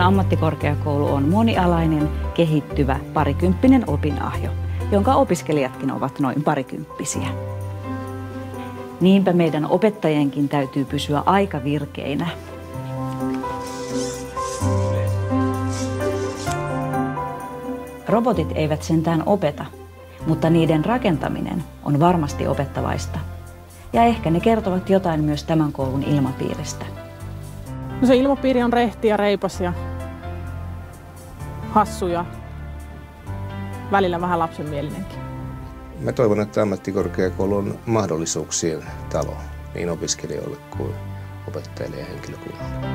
ammattikorkeakoulu on monialainen, kehittyvä, parikymppinen opinahjo, jonka opiskelijatkin ovat noin parikymppisiä. Niinpä meidän opettajienkin täytyy pysyä aika virkeinä. Robotit eivät sentään opeta, mutta niiden rakentaminen on varmasti opettavaista. Ja ehkä ne kertovat jotain myös tämän koulun ilmapiiristä. No se ilmapiiri on rehti ja reipas ja hassu ja välillä vähän lapsenmielinenkin. Mä toivon, että ammattikorkeakoulu on mahdollisuuksien talo niin opiskelijoille kuin opettajille ja henkilökunnalle.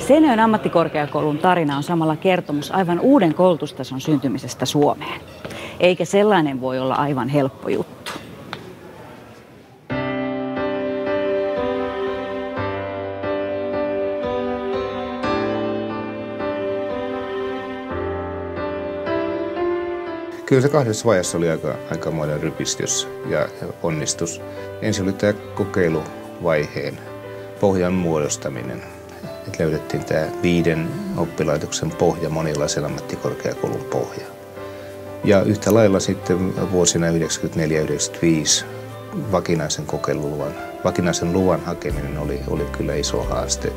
Seinäjoen ammattikorkeakoulun tarina on samalla kertomus aivan uuden koulutustason syntymisestä Suomeen. Eikä sellainen voi olla aivan helppo juttu. Kyllä se kahdessa vaiheessa oli aikamoinen rypistys ja onnistus. Ensin oli tämä kokeiluvaiheen pohjan muodostaminen. Että löydettiin tämä 5 oppilaitoksen pohja, monialaisen ammattikorkeakoulun pohja. Ja yhtä lailla sitten vuosina 1994-1995 vakinaisen luvan hakeminen oli kyllä iso haaste.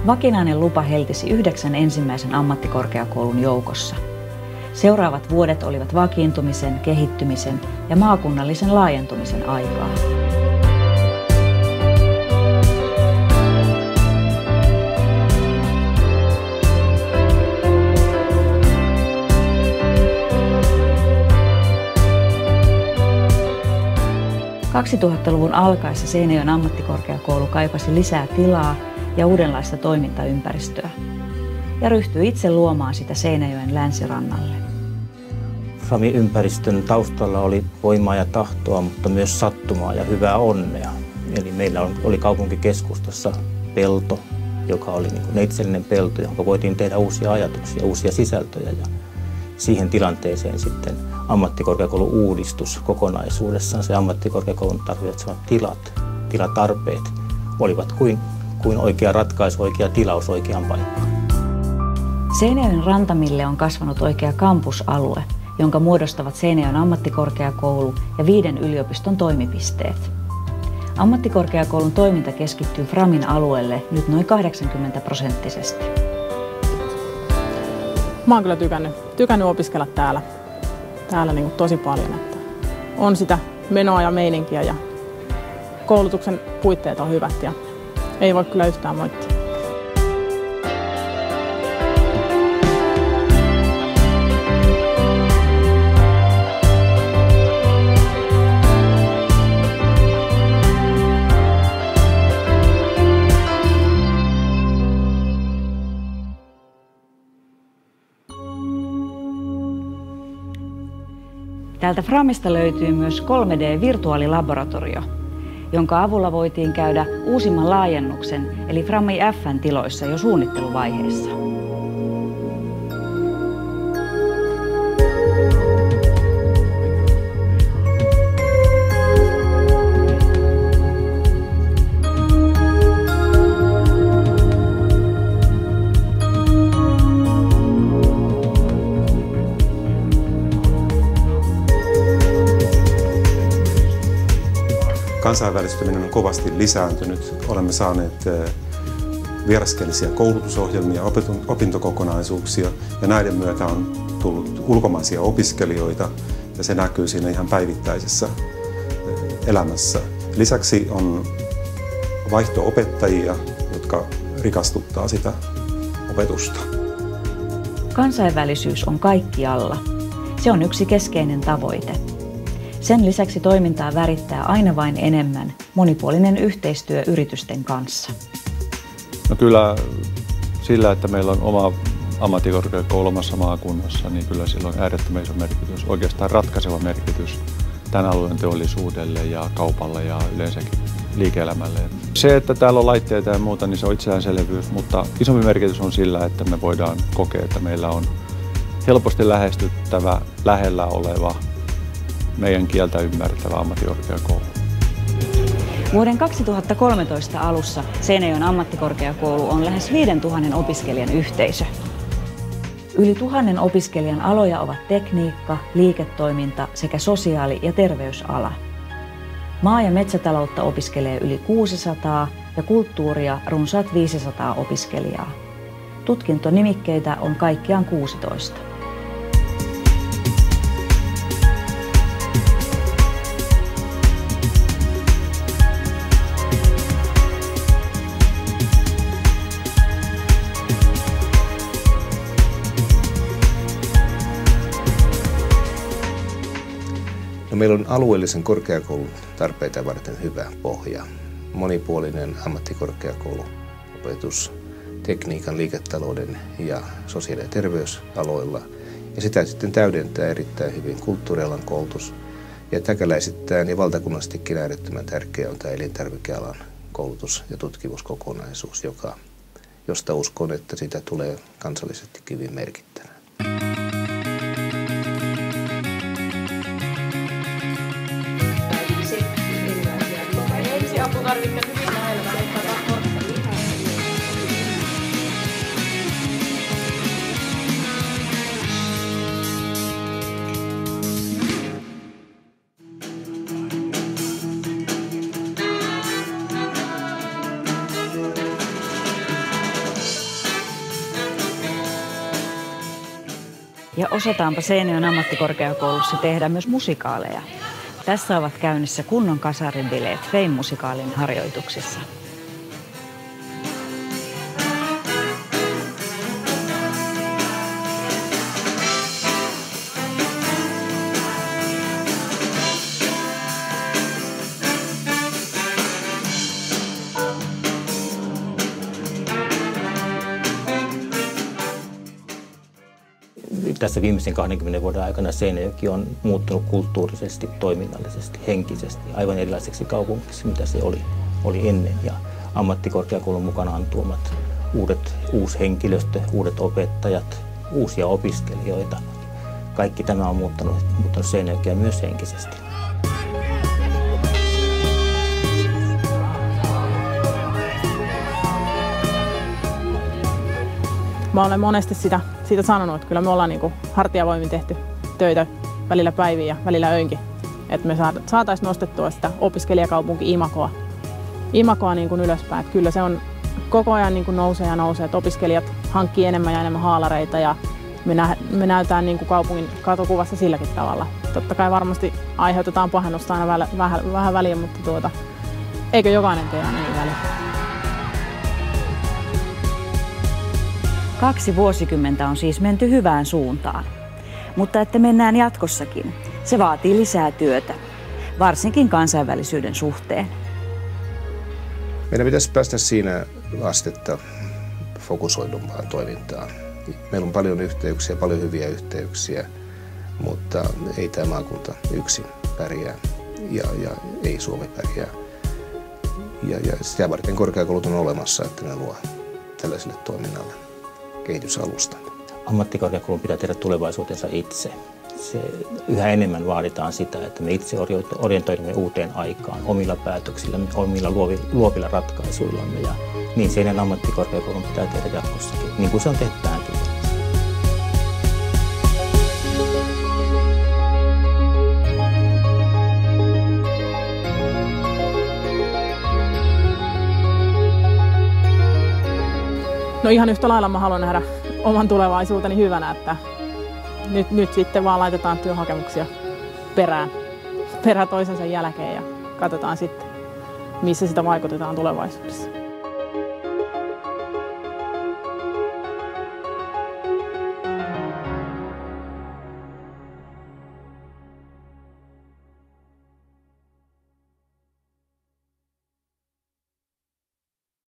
Vakinainen lupa heltisi 9 ensimmäisen ammattikorkeakoulun joukossa. Seuraavat vuodet olivat vakiintumisen, kehittymisen ja maakunnallisen laajentumisen aikaa. ...2000-luvun alkaessa Seinäjoen ammattikorkeakoulu kaipasi lisää tilaa ja uudenlaista toimintaympäristöä ja ryhtyi itse luomaan sitä Seinäjoen länsirannalle. FRAMI-ympäristön taustalla oli voimaa ja tahtoa, mutta myös sattumaa ja hyvää onnea. Eli meillä oli kaupunkikeskustassa pelto, joka oli neitsellinen pelto, johon voitiin tehdä uusia ajatuksia, uusia sisältöjä. Ja siihen tilanteeseen sitten ammattikorkeakoulu-uudistus kokonaisuudessaan, se ammattikorkeakoulun tarvitsemat tilatarpeet olivat kuin oikea ratkaisu, oikea tilaus oikeaan paikkaan. Seinäjoen rantamille on kasvanut oikea kampusalue, jonka muodostavat Seinäjoen ammattikorkeakoulu ja 5 yliopiston toimipisteet. Ammattikorkeakoulun toiminta keskittyy FRAMin alueelle nyt noin 80%. Mä oon kyllä tykännyt opiskella täällä niin kuin tosi paljon. Että on sitä menoa ja meininkiä ja koulutuksen puitteet on hyvät ja ei voi kyllä yhtään moittia. Täältä FRAMista löytyy myös 3D-virtuaalilaboratorio, jonka avulla voitiin käydä uusimman laajennuksen eli FRAMI F:n tiloissa jo suunnitteluvaiheessa. Kansainvälistyminen on kovasti lisääntynyt. Olemme saaneet vieraskielisiä koulutusohjelmia, opintokokonaisuuksia ja näiden myötä on tullut ulkomaisia opiskelijoita ja se näkyy siinä ihan päivittäisessä elämässä. Lisäksi on vaihto-opettajia, jotka rikastuttaa sitä opetusta. Kansainvälisyys on kaikkialla. Se on yksi keskeinen tavoite. Sen lisäksi toimintaa värittää aina vain enemmän monipuolinen yhteistyö yritysten kanssa. No kyllä sillä, että meillä on oma ammattikorkeakoulu omassa maakunnassa, niin kyllä sillä on äärettömän iso merkitys, oikeastaan ratkaiseva merkitys tämän alueen teollisuudelle ja kaupalle ja yleensäkin liike-elämälle. Se, että täällä on laitteita ja muuta, niin se on itsestäänselvyys, mutta isompi merkitys on sillä, että me voidaan kokea, että meillä on helposti lähestyttävä, lähellä oleva, meidän kieltä ymmärtävä ammattikorkeakoulu. Vuoden 2013 alussa Seinäjoen ammattikorkeakoulu on lähes 5000 opiskelijan yhteisö. Yli 1000 opiskelijan aloja ovat tekniikka, liiketoiminta sekä sosiaali- ja terveysala. Maa- ja metsätaloutta opiskelee yli 600 ja kulttuuria runsaat 500 opiskelijaa. Tutkintonimikkeitä on kaikkiaan 16. No, meillä on alueellisen korkeakoulun tarpeita varten hyvä pohja. Monipuolinen ammattikorkeakouluopetus tekniikan, liiketalouden ja sosiaali- ja terveysaloilla. Ja sitä sitten täydentää erittäin hyvin kulttuurialan koulutus. Ja täkäläisittäin ja valtakunnallisestikin äärettömän tärkeä on tämä elintarvikealan koulutus- ja tutkimuskokonaisuus, josta uskon, että sitä tulee kansallisesti hyvin merkittävä. Ja osataanpa Seinäjoen ammattikorkeakoulussa tehdä myös musikaaleja. Tässä ovat käynnissä kunnon kasarinbileet Fame-musikaalin harjoituksissa. Tässä viimeisen 20 vuoden aikana Seinäjoki on muuttunut kulttuurisesti, toiminnallisesti, henkisesti aivan erilaiseksi kaupungiksi, mitä se oli ennen. Ja ammattikorkeakoulun mukanaan tuomat uusi henkilöstö, uudet opettajat, uusia opiskelijoita. Kaikki tämä on muuttanut Seinäjokia myös henkisesti. Mä olen monesti siitä sanonut, että kyllä me ollaan niinku hartiavoimin tehty töitä välillä päiviä ja välillä öinkin. Että me saataisiin nostettua sitä opiskelijakaupunki-imagoa niin kuin ylöspäin. Että kyllä se on koko ajan niin kuin nousee ja nousee, että opiskelijat hankkii enemmän ja enemmän haalareita ja me näytään niin kuin kaupungin katokuvassa silläkin tavalla. Totta kai varmasti aiheutetaan pahennusta aina vähän väliin, mutta eikö jokainen tee aina niin väliin? 2 vuosikymmentä on siis menty hyvään suuntaan. Mutta että mennään jatkossakin, se vaatii lisää työtä, varsinkin kansainvälisyyden suhteen. Meidän pitäisi päästä siinä astetta fokusoidumpaan toimintaan. Meillä on paljon yhteyksiä, paljon hyviä yhteyksiä, mutta ei tämä maakunta yksin pärjää ja ei Suomi pärjää. Ja sitä varten korkeakoulut on olemassa, että ne luo tällaiselle toiminnalle kehitysalusta. Ammattikorkeakoulun pitää tehdä tulevaisuutensa itse. Yhä enemmän vaaditaan sitä, että me itse orientoidumme uuteen aikaan omilla päätöksillämme, omilla luovilla ratkaisuillamme. Ja niin Seinäjoen ammattikorkeakoulun pitää tehdä jatkossakin, niin kuin se on tehty tähänkin. No ihan yhtä lailla mä haluan nähdä oman tulevaisuuteni hyvänä, että nyt sitten vaan laitetaan työhakemuksia perä toisensa jälkeen ja katsotaan sitten, missä sitä vaikutetaan tulevaisuudessa.